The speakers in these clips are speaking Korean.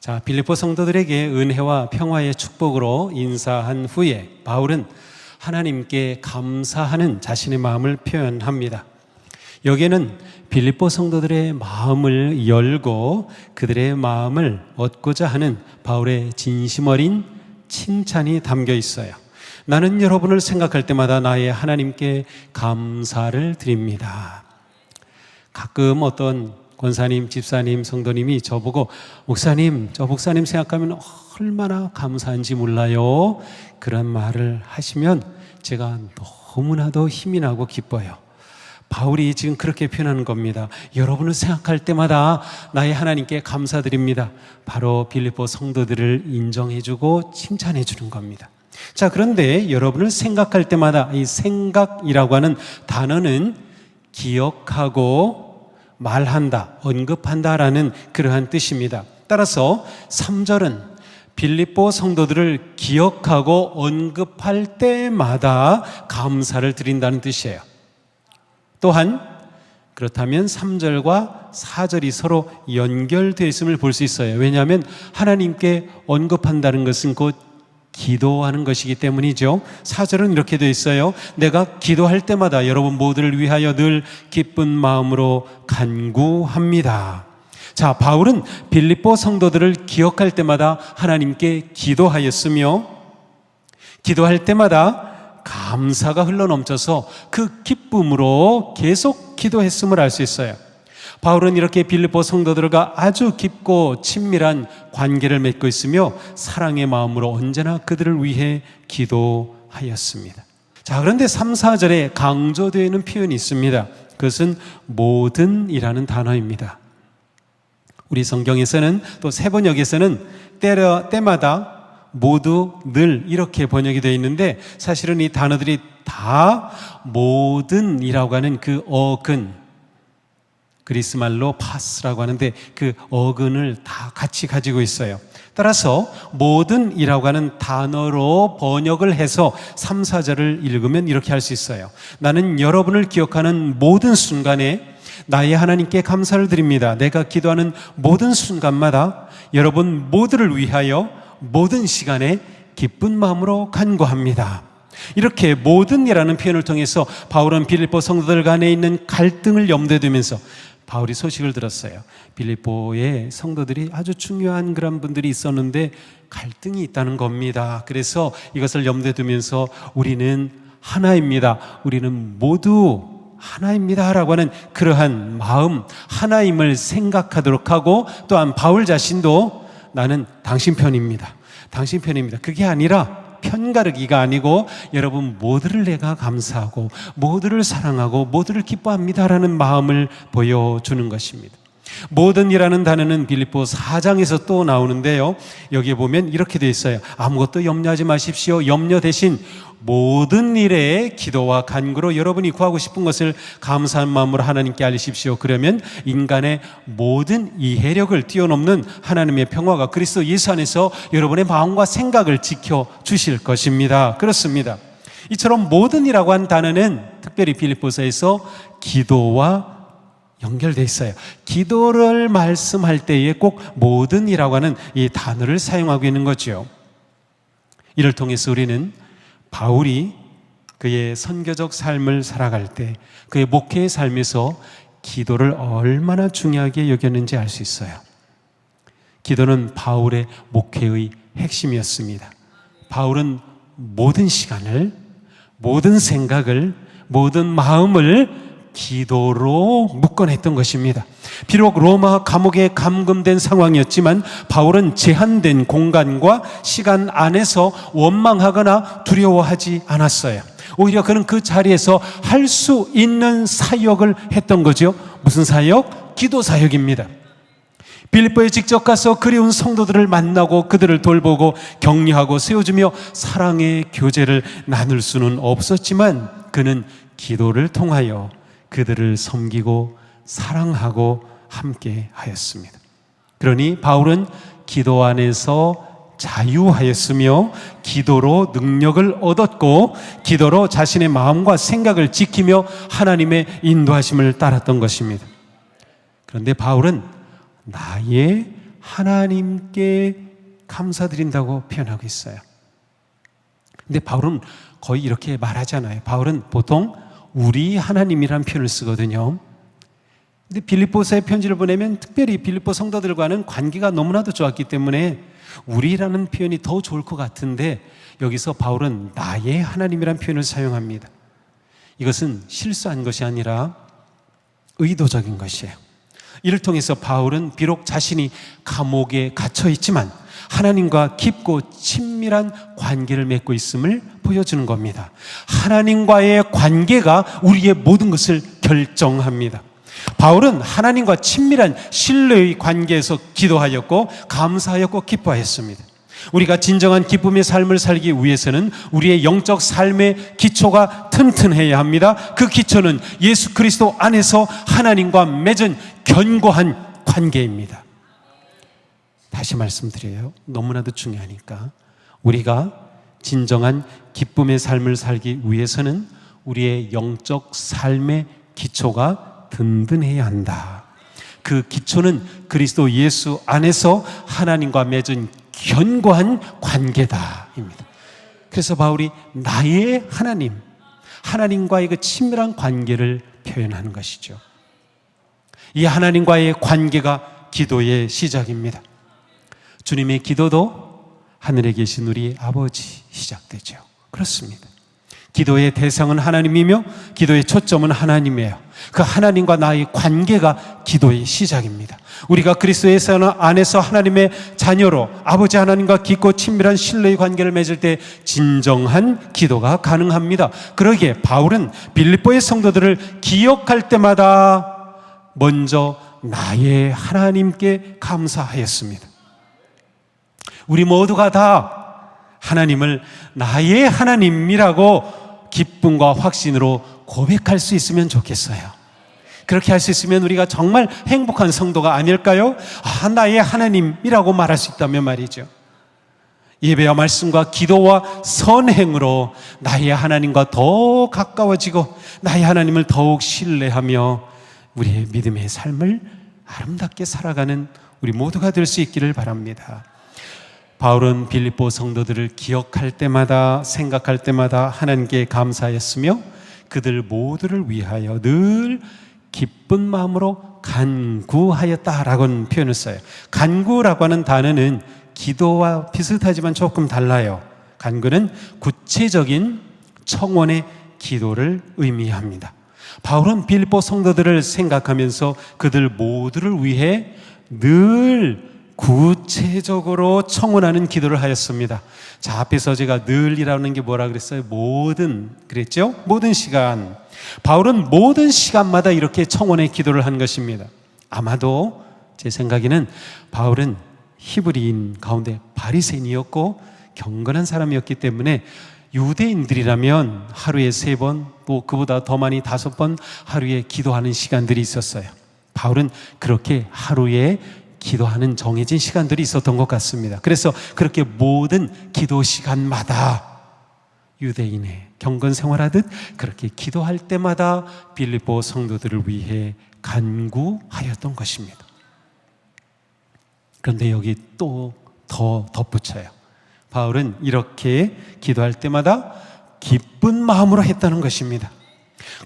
자, 빌립보 성도들에게 은혜와 평화의 축복으로 인사한 후에 바울은 하나님께 감사하는 자신의 마음을 표현합니다. 여기에는 빌립보 성도들의 마음을 열고 그들의 마음을 얻고자 하는 바울의 진심 어린 칭찬이 담겨 있어요. 나는 여러분을 생각할 때마다 나의 하나님께 감사를 드립니다. 가끔 어떤 권사님, 집사님, 성도님이 저보고 목사님, 저 목사님 생각하면 얼마나 감사한지 몰라요. 그런 말을 하시면 제가 너무나도 힘이 나고 기뻐요. 바울이 지금 그렇게 표현하는 겁니다. 여러분을 생각할 때마다 나의 하나님께 감사드립니다. 바로 빌립보 성도들을 인정해주고 칭찬해주는 겁니다. 자, 그런데 여러분을 생각할 때마다 이 생각이라고 하는 단어는 기억하고 말한다, 언급한다라는 그러한 뜻입니다. 따라서 3절은 빌립보 성도들을 기억하고 언급할 때마다 감사를 드린다는 뜻이에요. 또한 그렇다면 3절과 4절이 서로 연결되어 있음을 볼 수 있어요. 왜냐하면 하나님께 언급한다는 것은 곧 기도하는 것이기 때문이죠. 4절은 이렇게 되어 있어요. 내가 기도할 때마다 여러분 모두를 위하여 늘 기쁜 마음으로 간구합니다. 자, 바울은 빌립보 성도들을 기억할 때마다 하나님께 기도하였으며 기도할 때마다 감사가 흘러넘쳐서 그 기쁨으로 계속 기도했음을 알 수 있어요. 바울은 이렇게 빌립보 성도들과 아주 깊고 친밀한 관계를 맺고 있으며 사랑의 마음으로 언제나 그들을 위해 기도하였습니다. 자, 그런데 3, 4절에 강조되어 있는 표현이 있습니다. 그것은 모든이라는 단어입니다. 우리 성경에서는 또 세번역에서는 때마다 모두 늘 이렇게 번역이 되어 있는데 사실은 이 단어들이 다 모든이라고 하는 그 어근, 그리스 말로 파스라고 하는데 그 어근을 다 같이 가지고 있어요. 따라서 모든이라고 하는 단어로 번역을 해서 3, 4절을 읽으면 이렇게 할 수 있어요. 나는 여러분을 기억하는 모든 순간에 나의 하나님께 감사를 드립니다. 내가 기도하는 모든 순간마다 여러분 모두를 위하여 모든 시간에 기쁜 마음으로 간구합니다. 이렇게 모든이라는 표현을 통해서 바울은 빌립보 성도들 간에 있는 갈등을 염두에 두면서 바울이 소식을 들었어요. 빌립보의 성도들이 아주 중요한 그런 분들이 있었는데 갈등이 있다는 겁니다. 그래서 이것을 염두에 두면서 우리는 하나입니다. 우리는 모두 하나입니다 라고 하는 그러한 마음, 하나임을 생각하도록 하고 또한 바울 자신도 나는 당신 편입니다. 당신 편입니다. 그게 아니라 편가르기가 아니고 여러분 모두를 내가 감사하고 모두를 사랑하고 모두를 기뻐합니다라는 마음을 보여주는 것입니다. 모든이라는 단어는 빌립보 4장에서 또 나오는데요. 여기에 보면 이렇게 되어 있어요. 아무것도 염려하지 마십시오. 염려 대신 모든 일에 기도와 간구로 여러분이 구하고 싶은 것을 감사한 마음으로 하나님께 알리십시오. 그러면 인간의 모든 이해력을 뛰어넘는 하나님의 평화가 그리스도 예수 안에서 여러분의 마음과 생각을 지켜주실 것입니다. 그렇습니다. 이처럼 모든이라고 한 단어는 특별히 빌립보서에서 기도와 연결되어 있어요. 기도를 말씀할 때에 꼭 모든이라고 하는 이 단어를 사용하고 있는 거죠. 이를 통해서 우리는 바울이 그의 선교적 삶을 살아갈 때 그의 목회의 삶에서 기도를 얼마나 중요하게 여겼는지 알 수 있어요. 기도는 바울의 목회의 핵심이었습니다. 바울은 모든 시간을, 모든 생각을, 모든 마음을 기도로 묶어냈던 것입니다. 비록 로마 감옥에 감금된 상황이었지만 바울은 제한된 공간과 시간 안에서 원망하거나 두려워하지 않았어요. 오히려 그는 그 자리에서 할 수 있는 사역을 했던 거죠. 무슨 사역? 기도 사역입니다. 빌립보에 직접 가서 그리운 성도들을 만나고 그들을 돌보고 격려하고 세워주며 사랑의 교제를 나눌 수는 없었지만 그는 기도를 통하여 그들을 섬기고 사랑하고 함께 하였습니다. 그러니 바울은 기도 안에서 자유하였으며 기도로 능력을 얻었고 기도로 자신의 마음과 생각을 지키며 하나님의 인도하심을 따랐던 것입니다. 그런데 바울은 나의 하나님께 감사드린다고 표현하고 있어요. 근데 바울은 거의 이렇게 말하지 않아요. 바울은 보통 우리 하나님이라는 표현을 쓰거든요. 근데 빌립보서에 편지를 보내면 특별히 빌립보 성도들과는 관계가 너무나도 좋았기 때문에 우리라는 표현이 더 좋을 것 같은데 여기서 바울은 나의 하나님이라는 표현을 사용합니다. 이것은 실수한 것이 아니라 의도적인 것이에요. 이를 통해서 바울은 비록 자신이 감옥에 갇혀 있지만 하나님과 깊고 친밀한 관계를 맺고 있음을 보여주는 겁니다. 하나님과의 관계가 우리의 모든 것을 결정합니다. 바울은 하나님과 친밀한 신뢰의 관계에서 기도하였고 감사하였고 기뻐하였습니다. 우리가 진정한 기쁨의 삶을 살기 위해서는 우리의 영적 삶의 기초가 튼튼해야 합니다. 그 기초는 예수 그리스도 안에서 하나님과 맺은 견고한 관계입니다. 다시 말씀드려요. 너무나도 중요하니까. 우리가 진정한 기쁨의 삶을 살기 위해서는 우리의 영적 삶의 기초가 든든해야 한다. 그 기초는 그리스도 예수 안에서 하나님과 맺은 견고한 관계다입니다. 그래서 바울이 나의 하나님, 하나님과의 그 친밀한 관계를 표현하는 것이죠. 이 하나님과의 관계가 기도의 시작입니다. 주님의 기도도 하늘에 계신 우리 아버지 시작되죠. 그렇습니다. 기도의 대상은 하나님이며 기도의 초점은 하나님이에요. 그 하나님과 나의 관계가 기도의 시작입니다. 우리가 그리스도 예수 안에서 하나님의 자녀로 아버지 하나님과 깊고 친밀한 신뢰의 관계를 맺을 때 진정한 기도가 가능합니다. 그러기에 바울은 빌립보의 성도들을 기억할 때마다 먼저 나의 하나님께 감사하였습니다. 우리 모두가 다 하나님을 나의 하나님이라고 기쁨과 확신으로 고백할 수 있으면 좋겠어요. 그렇게 할 수 있으면 우리가 정말 행복한 성도가 아닐까요? 나의 하나님이라고 말할 수 있다면 말이죠. 예배와 말씀과 기도와 선행으로 나의 하나님과 더 가까워지고 나의 하나님을 더욱 신뢰하며 우리의 믿음의 삶을 아름답게 살아가는 우리 모두가 될 수 있기를 바랍니다. 바울은 빌립보 성도들을 기억할 때마다 생각할 때마다 하나님께 감사했으며 그들 모두를 위하여 늘 기쁜 마음으로 간구하였다라고는 표현을 써요. 간구라고 하는 단어는 기도와 비슷하지만 조금 달라요. 간구는 구체적인 청원의 기도를 의미합니다. 바울은 빌립보 성도들을 생각하면서 그들 모두를 위해 늘 구체적으로 청원하는 기도를 하였습니다. 자, 앞에서 제가 늘이라는 게 뭐라 그랬어요? 모든 그랬죠? 모든 시간. 바울은 모든 시간마다 이렇게 청원의 기도를 한 것입니다. 아마도 제 생각에는 바울은 히브리인 가운데 바리새인이었고 경건한 사람이었기 때문에 유대인들이라면 하루에 3번, 또 그보다 더 많이 5번 하루에 기도하는 시간들이 있었어요. 바울은 그렇게 하루에 기도하는 정해진 시간들이 있었던 것 같습니다. 그래서 그렇게 모든 기도 시간마다 유대인의 경건 생활하듯 그렇게 기도할 때마다 빌립보 성도들을 위해 간구하였던 것입니다. 그런데 여기 또 더 덧붙여요. 바울은 이렇게 기도할 때마다 기쁜 마음으로 했다는 것입니다.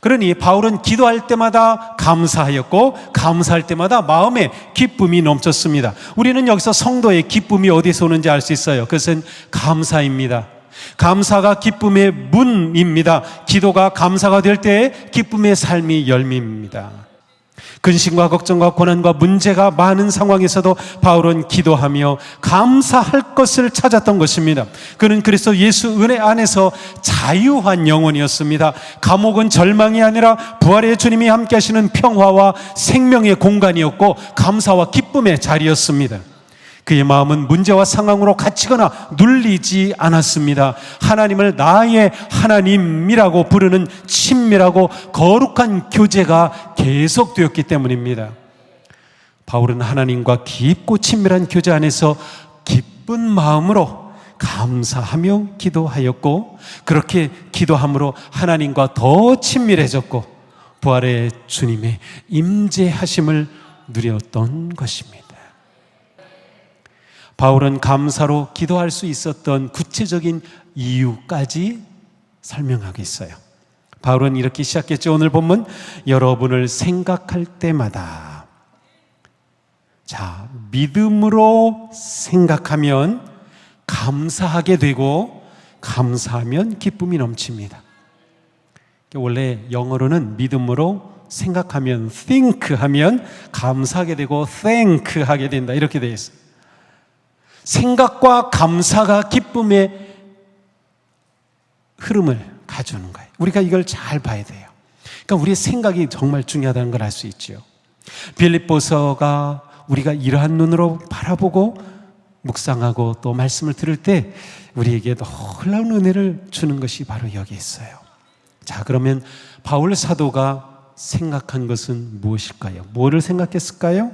그러니 바울은 기도할 때마다 감사하였고 감사할 때마다 마음에 기쁨이 넘쳤습니다. 우리는 여기서 성도의 기쁨이 어디서 오는지 알 수 있어요. 그것은 감사입니다. 감사가 기쁨의 문입니다. 기도가 감사가 될 때에 기쁨의 삶이 열립니다. 근심과 걱정과 고난과 문제가 많은 상황에서도 바울은 기도하며 감사할 것을 찾았던 것입니다. 그는 그리스도 예수 은혜 안에서 자유한 영혼이었습니다. 감옥은 절망이 아니라 부활의 주님이 함께 하시는 평화와 생명의 공간이었고 감사와 기쁨의 자리였습니다. 그의 마음은 문제와 상황으로 갇히거나 눌리지 않았습니다. 하나님을 나의 하나님이라고 부르는 친밀하고 거룩한 교제가 계속되었기 때문입니다. 바울은 하나님과 깊고 친밀한 교제 안에서 기쁜 마음으로 감사하며 기도하였고 그렇게 기도함으로 하나님과 더 친밀해졌고 부활의 주님의 임재하심을 누렸던 것입니다. 바울은 감사로 기도할 수 있었던 구체적인 이유까지 설명하고 있어요. 바울은 이렇게 시작했죠. 오늘 본문, 여러분을 생각할 때마다. 자, 믿음으로 생각하면 감사하게 되고, 감사하면 기쁨이 넘칩니다. 원래 영어로는 믿음으로 생각하면 think 하면 감사하게 되고 thank 하게 된다, 이렇게 되어 있어요. 생각과 감사가 기쁨의 흐름을 가져오는 거예요. 우리가 이걸 잘 봐야 돼요. 그러니까 우리의 생각이 정말 중요하다는 걸 알 수 있죠. 빌립보서가 우리가 이러한 눈으로 바라보고 묵상하고 또 말씀을 들을 때 우리에게 놀라운 은혜를 주는 것이 바로 여기 있어요. 자, 그러면 바울 사도가 생각한 것은 무엇일까요? 뭐를 생각했을까요?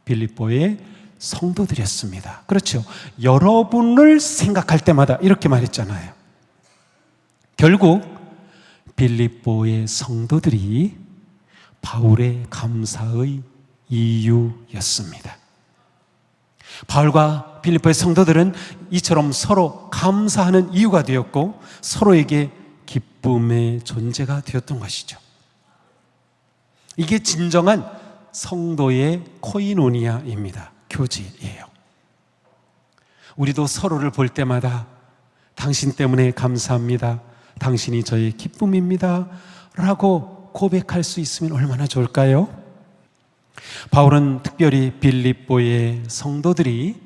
빌립보의 성도들이었습니다. 그렇죠. 여러분을 생각할 때마다 이렇게 말했잖아요. 결국 빌립보의 성도들이 바울의 감사의 이유였습니다. 바울과 빌립보의 성도들은 이처럼 서로 감사하는 이유가 되었고 서로에게 기쁨의 존재가 되었던 것이죠. 이게 진정한 성도의 코이노니아입니다. 교제예요. 우리도 서로를 볼 때마다 당신 때문에 감사합니다, 당신이 저의 기쁨입니다 라고 고백할 수 있으면 얼마나 좋을까요? 바울은 특별히 빌립보의 성도들이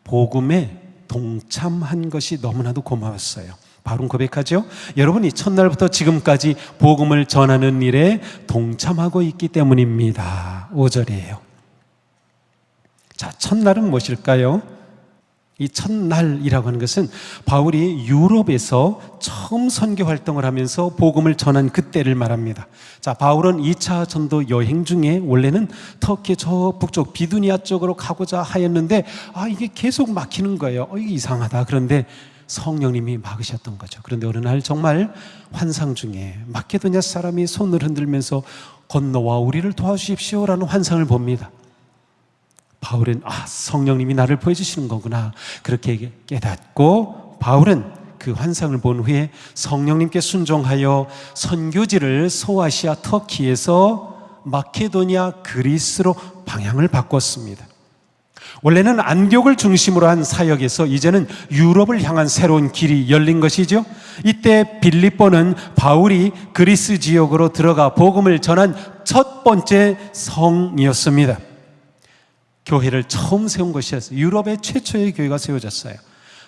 복음에 동참한 것이 너무나도 고마웠어요. 바울은 고백하죠. 여러분이 첫날부터 지금까지 복음을 전하는 일에 동참하고 있기 때문입니다. 5절이에요. 자, 첫날은 무엇일까요? 이 첫날이라고 하는 것은 바울이 유럽에서 처음 선교 활동을 하면서 복음을 전한 그때를 말합니다. 자, 바울은 2차 전도 여행 중에 원래는 터키 저 북쪽 비두니아 쪽으로 가고자 하였는데 이게 계속 막히는 거예요. 이게 이상하다. 그런데 성령님이 막으셨던 거죠. 그런데 어느 날 정말 환상 중에 마케도냐 사람이 손을 흔들면서 건너와 우리를 도와주십시오라는 환상을 봅니다. 바울은 성령님이 나를 보여주시는 거구나, 그렇게 깨닫고 바울은 그 환상을 본 후에 성령님께 순종하여 선교지를 소아시아 터키에서 마케도니아 그리스로 방향을 바꿨습니다. 원래는 안디옥을 중심으로 한 사역에서 이제는 유럽을 향한 새로운 길이 열린 것이죠. 이때 빌립보는 바울이 그리스 지역으로 들어가 복음을 전한 첫 번째 성이었습니다. 교회를 처음 세운 것이었어요. 유럽의 최초의 교회가 세워졌어요.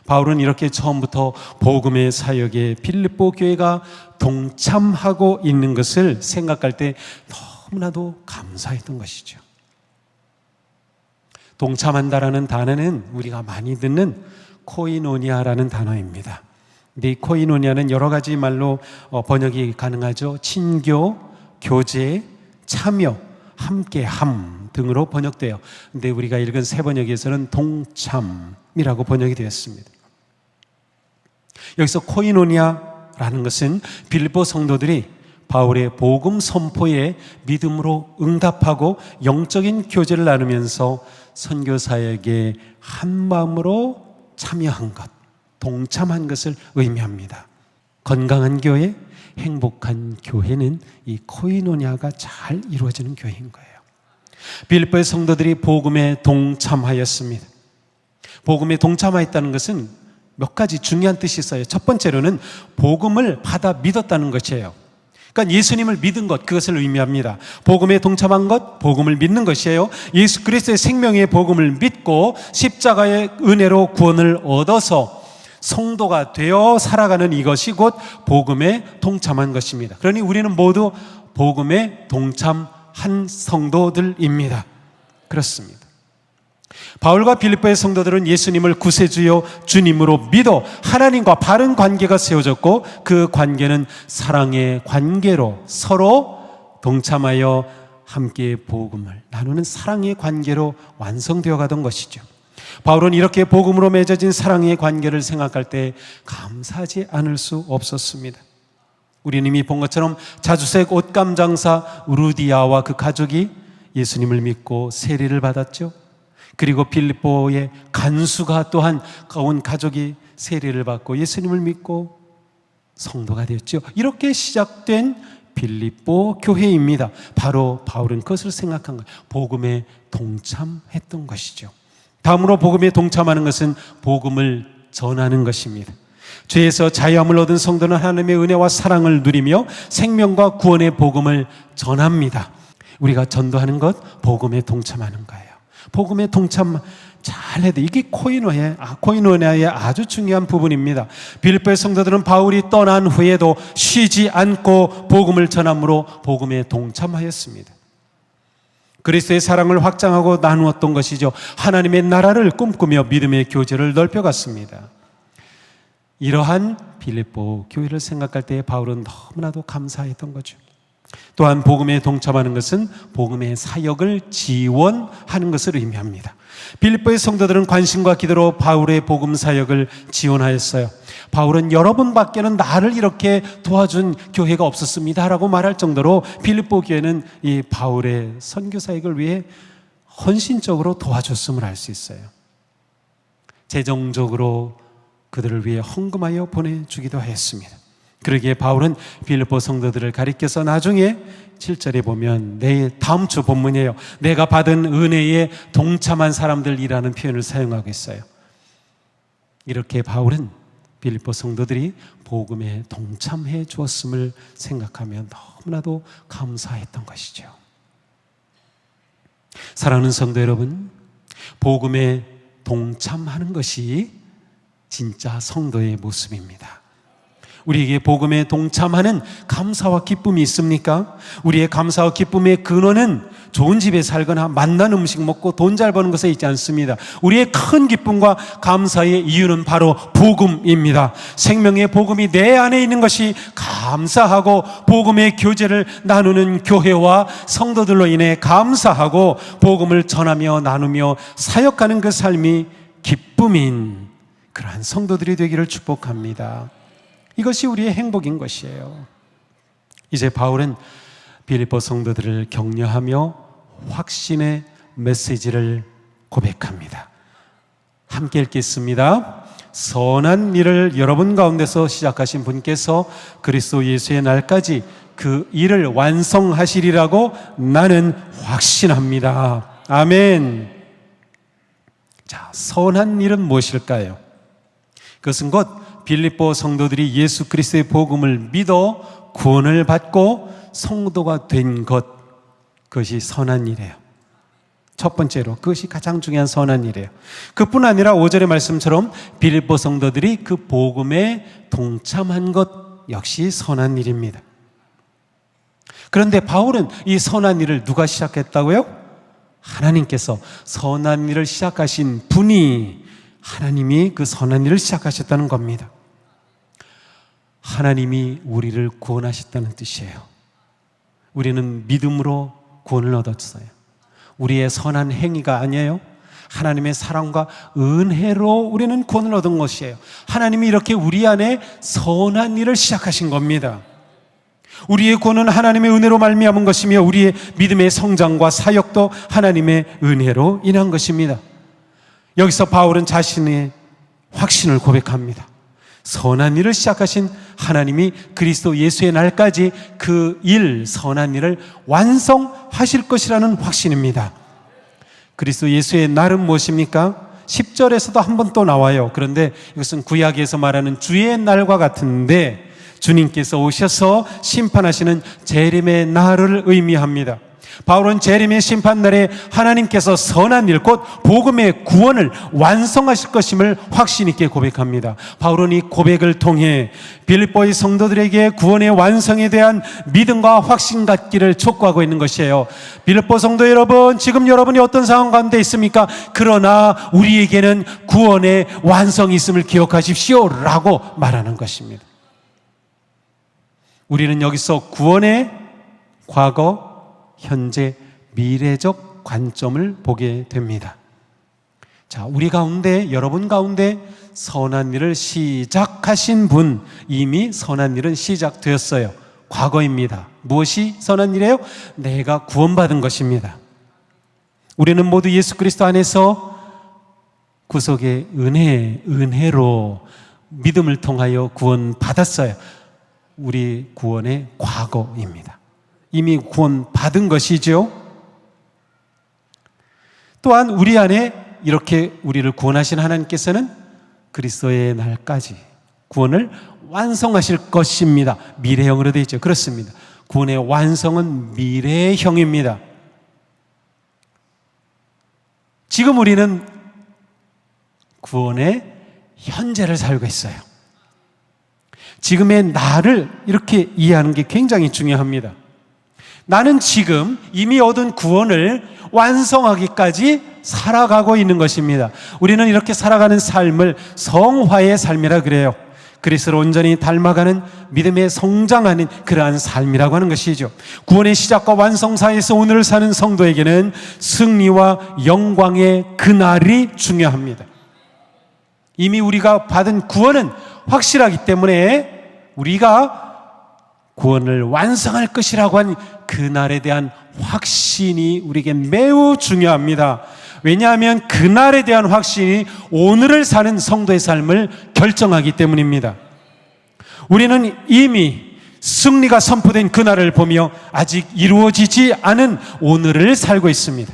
바울은 이렇게 처음부터 복음의 사역에 빌립보 교회가 동참하고 있는 것을 생각할 때 너무나도 감사했던 것이죠. 동참한다라는 단어는 우리가 많이 듣는 코이노니아라는 단어입니다. 근데 이 코이노니아는 여러 가지 말로 번역이 가능하죠. 친교, 교제, 참여, 함께함 등으로 번역돼요. 근데 우리가 읽은 새 번역에서는 동참이라고 번역이 되었습니다. 여기서 코이노니아라는 것은 빌립보 성도들이 바울의 복음 선포에 믿음으로 응답하고 영적인 교제를 나누면서 선교 사역에 한 마음으로 참여한 것, 동참한 것을 의미합니다. 건강한 교회, 행복한 교회는 이 코이노니아가 잘 이루어지는 교회인 거예요. 빌립보의 성도들이 복음에 동참하였습니다. 복음에 동참하였다는 것은 몇 가지 중요한 뜻이 있어요. 첫 번째로는 복음을 받아 믿었다는 것이에요. 그러니까 예수님을 믿은 것, 그것을 의미합니다. 복음에 동참한 것, 복음을 믿는 것이에요. 예수 그리스도의 생명의 복음을 믿고 십자가의 은혜로 구원을 얻어서 성도가 되어 살아가는 이것이 곧 복음에 동참한 것입니다. 그러니 우리는 모두 복음에 동참한 성도들입니다. 그렇습니다. 바울과 빌립보의 성도들은 예수님을 구세주요 주님으로 믿어 하나님과 바른 관계가 세워졌고 그 관계는 사랑의 관계로 서로 동참하여 함께 복음을 나누는 사랑의 관계로 완성되어 가던 것이죠. 바울은 이렇게 복음으로 맺어진 사랑의 관계를 생각할 때 감사하지 않을 수 없었습니다. 우리는 이미 본 것처럼 자주색 옷감 장사 루디아와 그 가족이 예수님을 믿고 세례를 받았죠. 그리고 빌립보의 간수가 또한 온 가족이 세례를 받고 예수님을 믿고 성도가 되었죠. 이렇게 시작된 빌립보 교회입니다. 바로 바울은 그것을 생각한 거예요. 복음에 동참했던 것이죠. 다음으로 복음에 동참하는 것은 복음을 전하는 것입니다. 죄에서 자유함을 얻은 성도는 하나님의 은혜와 사랑을 누리며 생명과 구원의 복음을 전합니다. 우리가 전도하는 것, 복음에 동참하는 거예요. 복음에 동참 잘해야 돼. 이게 코이노니아의 아주 중요한 부분입니다. 빌립보의 성도들은 바울이 떠난 후에도 쉬지 않고 복음을 전함으로 복음에 동참하였습니다. 그리스도의 사랑을 확장하고 나누었던 것이죠. 하나님의 나라를 꿈꾸며 믿음의 교제를 넓혀갔습니다. 이러한 빌립보 교회를 생각할 때 바울은 너무나도 감사했던 거죠. 또한 복음에 동참하는 것은 복음의 사역을 지원하는 것을 의미합니다. 빌립보의 성도들은 관심과 기도로 바울의 복음 사역을 지원하였어요. 바울은 여러분밖에는 나를 이렇게 도와준 교회가 없었습니다 라고 말할 정도로 빌립보 교회는 이 바울의 선교 사역을 위해 헌신적으로 도와줬음을 알 수 있어요. 재정적으로 그들을 위해 헌금하여 보내주기도 하였습니다. 그러기에 바울은 빌립보 성도들을 가리켜서 나중에 7절에 보면 다음 주 본문이에요. 내가 받은 은혜에 동참한 사람들이라는 표현을 사용하고 있어요. 이렇게 바울은 빌립보 성도들이 복음에 동참해 주었음을 생각하면 너무나도 감사했던 것이죠. 사랑하는 성도 여러분, 복음에 동참하는 것이 진짜 성도의 모습입니다. 우리에게 복음에 동참하는 감사와 기쁨이 있습니까? 우리의 감사와 기쁨의 근원은 좋은 집에 살거나 맛난 음식 먹고 돈 잘 버는 것에 있지 않습니다. 우리의 큰 기쁨과 감사의 이유는 바로 복음입니다. 생명의 복음이 내 안에 있는 것이 감사하고 복음의 교제를 나누는 교회와 성도들로 인해 감사하고 복음을 전하며 나누며 사역하는 그 삶이 기쁨인 그러한 성도들이 되기를 축복합니다. 이것이 우리의 행복인 것이에요. 이제 바울은 빌립보 성도들을 격려하며 확신의 메시지를 고백합니다. 함께 읽겠습니다. 선한 일을 여러분 가운데서 시작하신 분께서 그리스도 예수의 날까지 그 일을 완성하시리라고 나는 확신합니다. 아멘. 자, 선한 일은 무엇일까요? 그것은 곧 빌립보 성도들이 예수 그리스도의 복음을 믿어 구원을 받고 성도가 된 것, 그것이 선한 일이에요. 첫 번째로 그것이 가장 중요한 선한 일이에요. 그뿐 아니라 5절의 말씀처럼 빌립보 성도들이 그 복음에 동참한 것 역시 선한 일입니다. 그런데 바울은 이 선한 일을 누가 시작했다고요? 하나님께서. 선한 일을 시작하신 분이 하나님이 그 선한 일을 시작하셨다는 겁니다. 하나님이 우리를 구원하셨다는 뜻이에요. 우리는 믿음으로 구원을 얻었어요. 우리의 선한 행위가 아니에요. 하나님의 사랑과 은혜로 우리는 구원을 얻은 것이에요. 하나님이 이렇게 우리 안에 선한 일을 시작하신 겁니다. 우리의 구원은 하나님의 은혜로 말미암은 것이며 우리의 믿음의 성장과 사역도 하나님의 은혜로 인한 것입니다. 여기서 바울은 자신의 확신을 고백합니다. 선한 일을 시작하신 하나님이 그리스도 예수의 날까지 그 일, 선한 일을 완성하실 것이라는 확신입니다. 그리스도 예수의 날은 무엇입니까? 10절에서도 한 번 또 나와요. 그런데 이것은 구약에서 말하는 주의 날과 같은데 주님께서 오셔서 심판하시는 재림의 날을 의미합니다. 바울은 재림의 심판날에 하나님께서 선한 일, 곧 복음의 구원을 완성하실 것임을 확신 있게 고백합니다. 바울은 이 고백을 통해 빌립보의 성도들에게 구원의 완성에 대한 믿음과 확신 갖기를 촉구하고 있는 것이에요. 빌립보 성도 여러분, 지금 여러분이 어떤 상황 가운데 있습니까? 그러나 우리에게는 구원의 완성이 있음을 기억하십시오 라고 말하는 것입니다. 우리는 여기서 구원의 과거, 현재, 미래적 관점을 보게 됩니다. 자, 우리 가운데, 여러분 가운데 선한 일을 시작하신 분, 이미 선한 일은 시작되었어요. 과거입니다. 무엇이 선한 일이에요? 내가 구원받은 것입니다. 우리는 모두 예수 그리스도 안에서 구속의 은혜로 믿음을 통하여 구원받았어요. 우리 구원의 과거입니다. 이미 구원받은 것이죠. 또한 우리 안에 이렇게 우리를 구원하신 하나님께서는 그리스도의 날까지 구원을 완성하실 것입니다. 미래형으로 되어 있죠. 그렇습니다. 구원의 완성은 미래형입니다. 지금 우리는 구원의 현재를 살고 있어요. 지금의 나를 이렇게 이해하는 게 굉장히 중요합니다. 나는 지금 이미 얻은 구원을 완성하기까지 살아가고 있는 것입니다. 우리는 이렇게 살아가는 삶을 성화의 삶이라 그래요. 그리스도를 온전히 닮아가는 믿음의 성장하는 그러한 삶이라고 하는 것이죠. 구원의 시작과 완성 사이에서 오늘을 사는 성도에게는 승리와 영광의 그날이 중요합니다. 이미 우리가 받은 구원은 확실하기 때문에 우리가 구원을 완성할 것이라고 한 그날에 대한 확신이 우리에게 매우 중요합니다. 왜냐하면 그날에 대한 확신이 오늘을 사는 성도의 삶을 결정하기 때문입니다. 우리는 이미 승리가 선포된 그날을 보며 아직 이루어지지 않은 오늘을 살고 있습니다.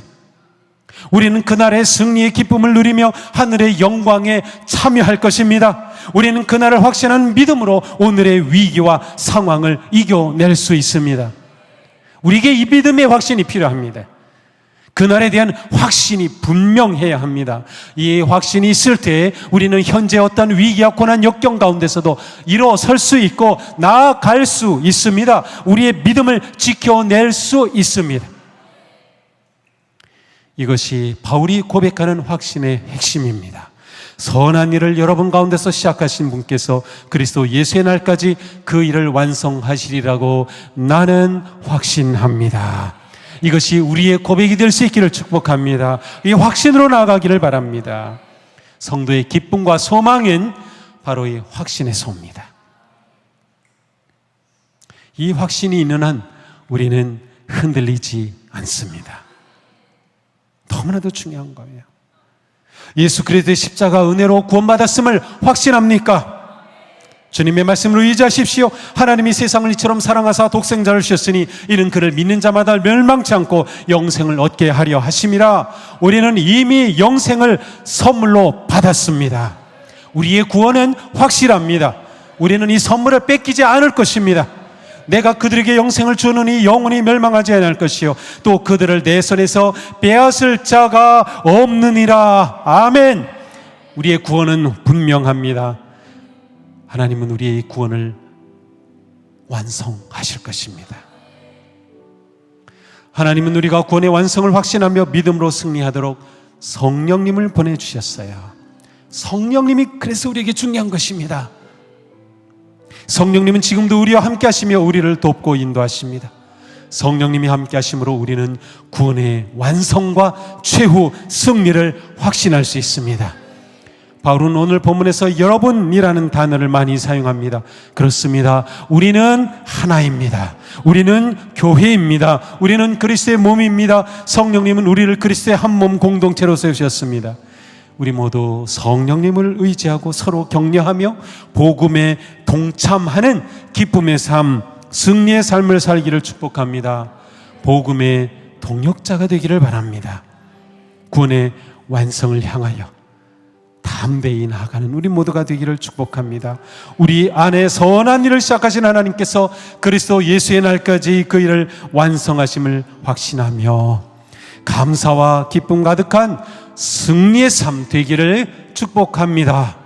우리는 그날의 승리의 기쁨을 누리며 하늘의 영광에 참여할 것입니다. 우리는 그날을 확신하는 믿음으로 오늘의 위기와 상황을 이겨낼 수 있습니다. 우리에게 이 믿음의 확신이 필요합니다. 그날에 대한 확신이 분명해야 합니다. 이 확신이 있을 때 우리는 현재 어떤 위기와 고난 역경 가운데서도 일어설 수 있고 나아갈 수 있습니다. 우리의 믿음을 지켜낼 수 있습니다. 이것이 바울이 고백하는 확신의 핵심입니다. 선한 일을 여러분 가운데서 시작하신 분께서 그리스도 예수의 날까지 그 일을 완성하시리라고 나는 확신합니다. 이것이 우리의 고백이 될 수 있기를 축복합니다. 이 확신으로 나아가기를 바랍니다. 성도의 기쁨과 소망은 바로 이 확신의 소입니다. 이 확신이 있는 한 우리는 흔들리지 않습니다. 너무나도 중요한 거예요. 예수 그리스도의 십자가 은혜로 구원받았음을 확신합니까? 주님의 말씀으로 의지하십시오. 하나님이 세상을 이처럼 사랑하사 독생자를 주셨으니 이는 그를 믿는 자마다 멸망치 않고 영생을 얻게 하려 하심이라. 우리는 이미 영생을 선물로 받았습니다. 우리의 구원은 확실합니다. 우리는 이 선물을 뺏기지 않을 것입니다. 내가 그들에게 영생을 주느니 영원히 멸망하지 않을 것이요 또 그들을 내 손에서 빼앗을 자가 없느니라. 아멘. 우리의 구원은 분명합니다. 하나님은 우리의 구원을 완성하실 것입니다. 하나님은 우리가 구원의 완성을 확신하며 믿음으로 승리하도록 성령님을 보내주셨어요. 성령님이 그래서 우리에게 중요한 것입니다. 성령님은 지금도 우리와 함께 하시며 우리를 돕고 인도하십니다. 성령님이 함께 하심으로 우리는 구원의 완성과 최후 승리를 확신할 수 있습니다. 바울은 오늘 본문에서 여러분이라는 단어를 많이 사용합니다. 그렇습니다. 우리는 하나입니다. 우리는 교회입니다. 우리는 그리스도의 몸입니다. 성령님은 우리를 그리스도의 한 몸 공동체로 세우셨습니다. 우리 모두 성령님을 의지하고 서로 격려하며 복음에 동참하는 기쁨의 삶, 승리의 삶을 살기를 축복합니다. 복음의 동역자가 되기를 바랍니다. 구원의 완성을 향하여 담대히 나아가는 우리 모두가 되기를 축복합니다. 우리 안에 선한 일을 시작하신 하나님께서 그리스도 예수의 날까지 그 일을 완성하심을 확신하며 감사와 기쁨 가득한 승리의 삶 되기를 축복합니다.